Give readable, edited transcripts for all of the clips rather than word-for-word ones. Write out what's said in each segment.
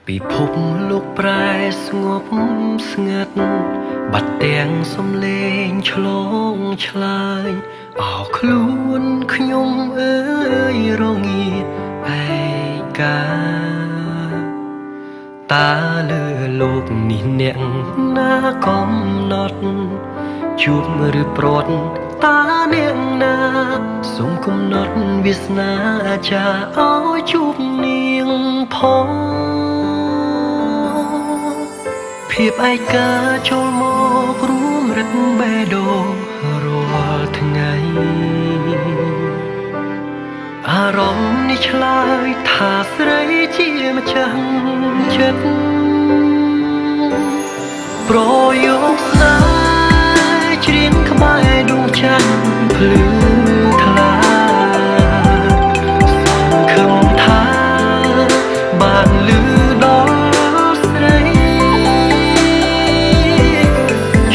ពិភពលោកប្រែស្ងប់ស្ងាត់បាត់ទាំងសំឡេងឆ្លងឆ្លើយអោខ្លួនខ្ញុំអើយរងាឯកាតើលើលោកនេះអ្នកណាកំណត់ជួបឬប្រត់តើអ្នកណាសូមកំណត់វាសនាចាឲ្យជួបនាងផងភាពឯកាចូលមករួមរឹតបេះដូងរាល់ថ្ងៃអារម្មណ៍នេះឆ្លើយថាស្រីជាម្ចាស់ចិត្តប្រយោគស្នេហ៍ច្រៀងក្បែរដួងច័ន្ទភ្លឺថ្លាសង្ឃឹមថាបានលឺដល់ស្រី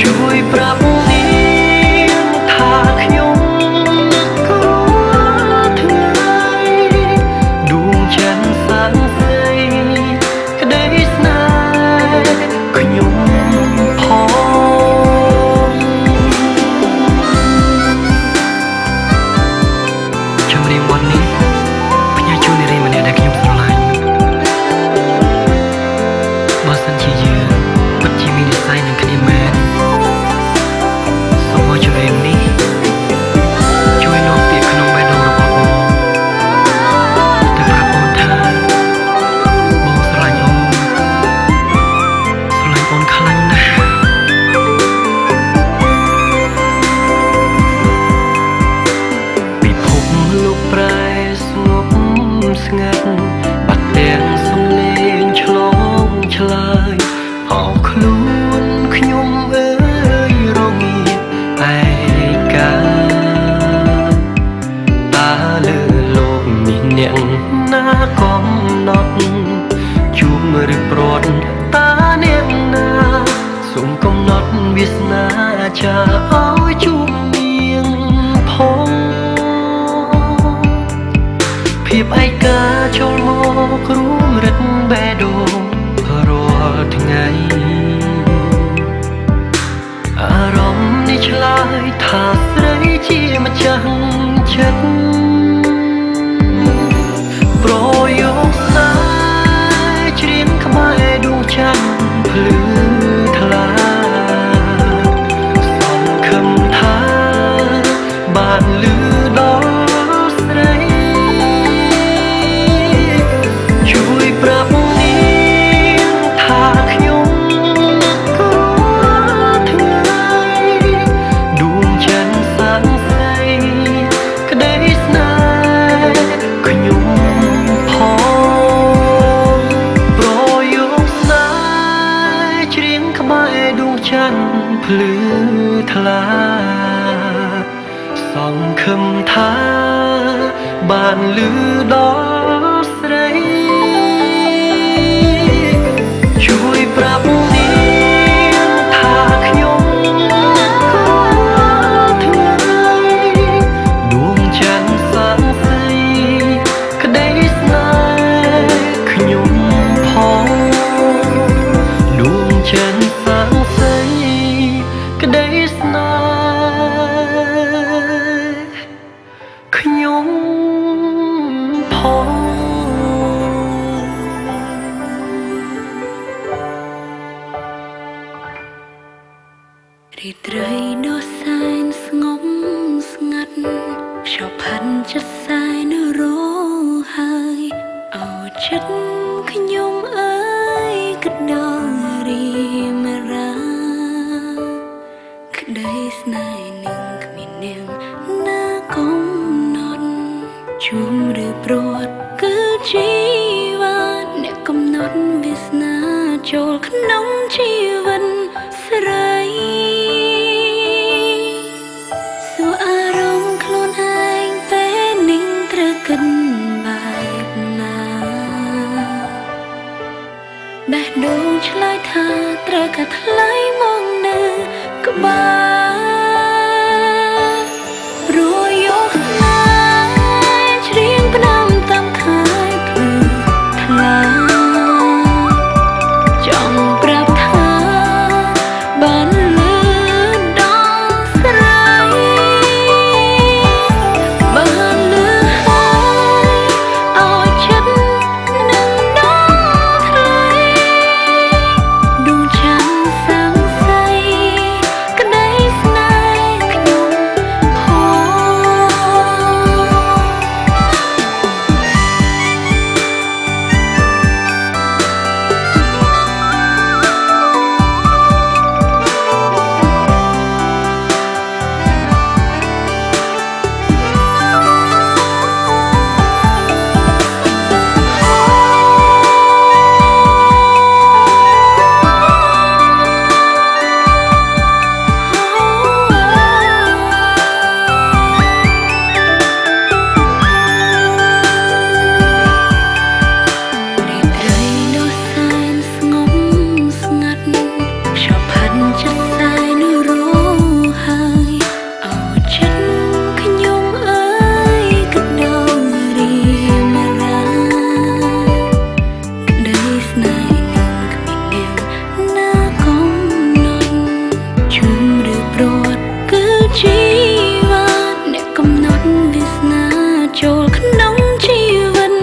ជួយប្រាប់នាងថាខ្ញុំក៏ថ្ងៃដួងច័ន្ទសានស្រីក្តីស្នេហ៍ខ្ញុំផងចម្រៀងបទនេះផ្ញើជូននារីម្នាក់ដែលខ្ញុំស្រឡាញ់បើសិនជាយើងពិតជាមាននិស្ស័យនឹងគ្នាមែនសូមឲ្យចម្រៀងនេះជួយនាំពាក្យក្នុងបេះដូងរបស់បងទៅប្រាប់អូនថាបងស្រឡាញ់អូនខ្លាំងណាស់ពិភពលោកប្រែស្ងប់ស្ងាត់បាត់ទាំងសំឡេងឆ្លងឆ្លើយអោខ្លួនខ្ញុំអើយរងាឯកាតើលើលោកនេះអ្នកណាកំណត់ជួបឬប្រត់តើអ្នកណាសូមកំណត់វាសនាចាឲ្យជួបនាងផងភាពឯកាចូលមករួមរឹតបេះដូងរាល់ថ្ងៃអារម្មណ៍នេះឆ្លើយថាស្រីជាម្ចាស់ចិត្តប្រយោគស្នេហ៍ច្រៀងក្បែរដួងច័ន្ទភ្លឺថ្លាសង្ឃឹមថាបានលឺដល់ស្រីជួយប្រាប់នាងថាខ្ញុំក៏ថ្ងៃដួងច័ន្ទសានស្រីក្តីស្នេហ៍ខ្ញុំផងប្រយោគស្នេហ៍ច្រៀងក្បែរដួងច័ន្ទភ្លឺថ្លាសង្ឃឹមថាបានលឺដល់ស្រីជួយប្រាប់នាងថាខ្ញុំក៏ថ្ងៃដួងច័ន្ទសានស្រីក្តីស្នេហ៍ខ្ញុំផងដួងច័ន្ទសានស្រីក្តីស្នេហ៍ខ្ញុំផង រីត្រីដ៏សែនស្ងប់ស្ងាត់ខ្យល់ផាត់ចិត្តសែនរហើយអោចិត្តខ្ញុំអើយក្តោរីមរាក្តីស្នេហ៍នឹងគ្មាននាងណាកំណត់ជួបឬប្រត់គឺជីវិតអ្នកកំណត់វាសនាចូលក្នុងជីវិតស្រីបេះដូងឆ្លើយថាត្រូវកាត់ថ្លៃមកនៅក្បែរព្រោះយកស្នេហ៍ច្រៀងផ្ដាំតាមខែភ្លឺថ្លា ស្នេហ៍នឹងគ្មាននាងណាកំណត់ជឿឬព្រាត់គឺជាអ្នកកំណត់វាសនាចូលក្នុងជីវិត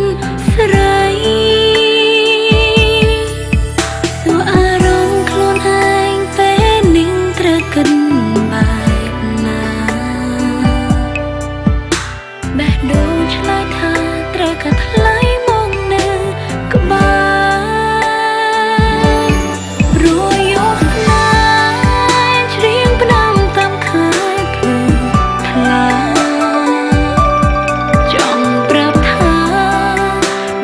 ស្រីសួរអារម្មណ៍ខ្លួនឯងពេលនាងត្រូវគិតបែបណាបេះដូងឆ្លើយថាត្រូវកាត់ថ្លៃមកនៅក្បែររយយកស្នេហ៍ច្រៀងផ្ដាំតាមខែភ្លឺថ្លាចង់ប្រាប់ថា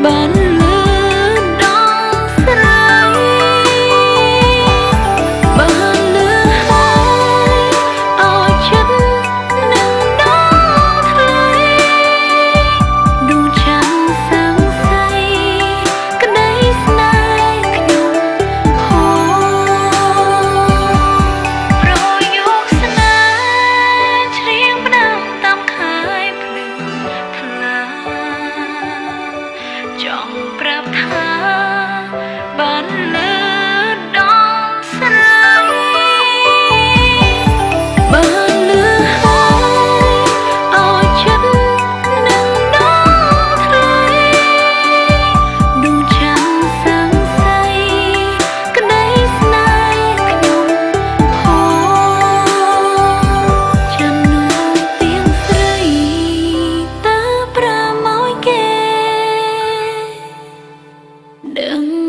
បានលឺដល់ស្រីបានលឺហើយឲ្យចិត្តនឹងដល់ថ្លៃដួងច័ន្ទសង្ស័យក្តីស្នេហ៍ខ្ញុំហូរប្រយកស្នេហ៍ច្រៀងផ្ដាំតាមខែភ្លឺថ្លាចង់ប្រាប់ថាបានលឺដល់ស្រីបានលឺហើយឲ្យចិត្តនឹងដល់ថ្លៃដួងច័ន្ទសង្ស័យក្តីស្នេហ៍ខ្ញុំហូរចាំនួនទៀងស្រីតើប្រាំឲ្យគេដឹង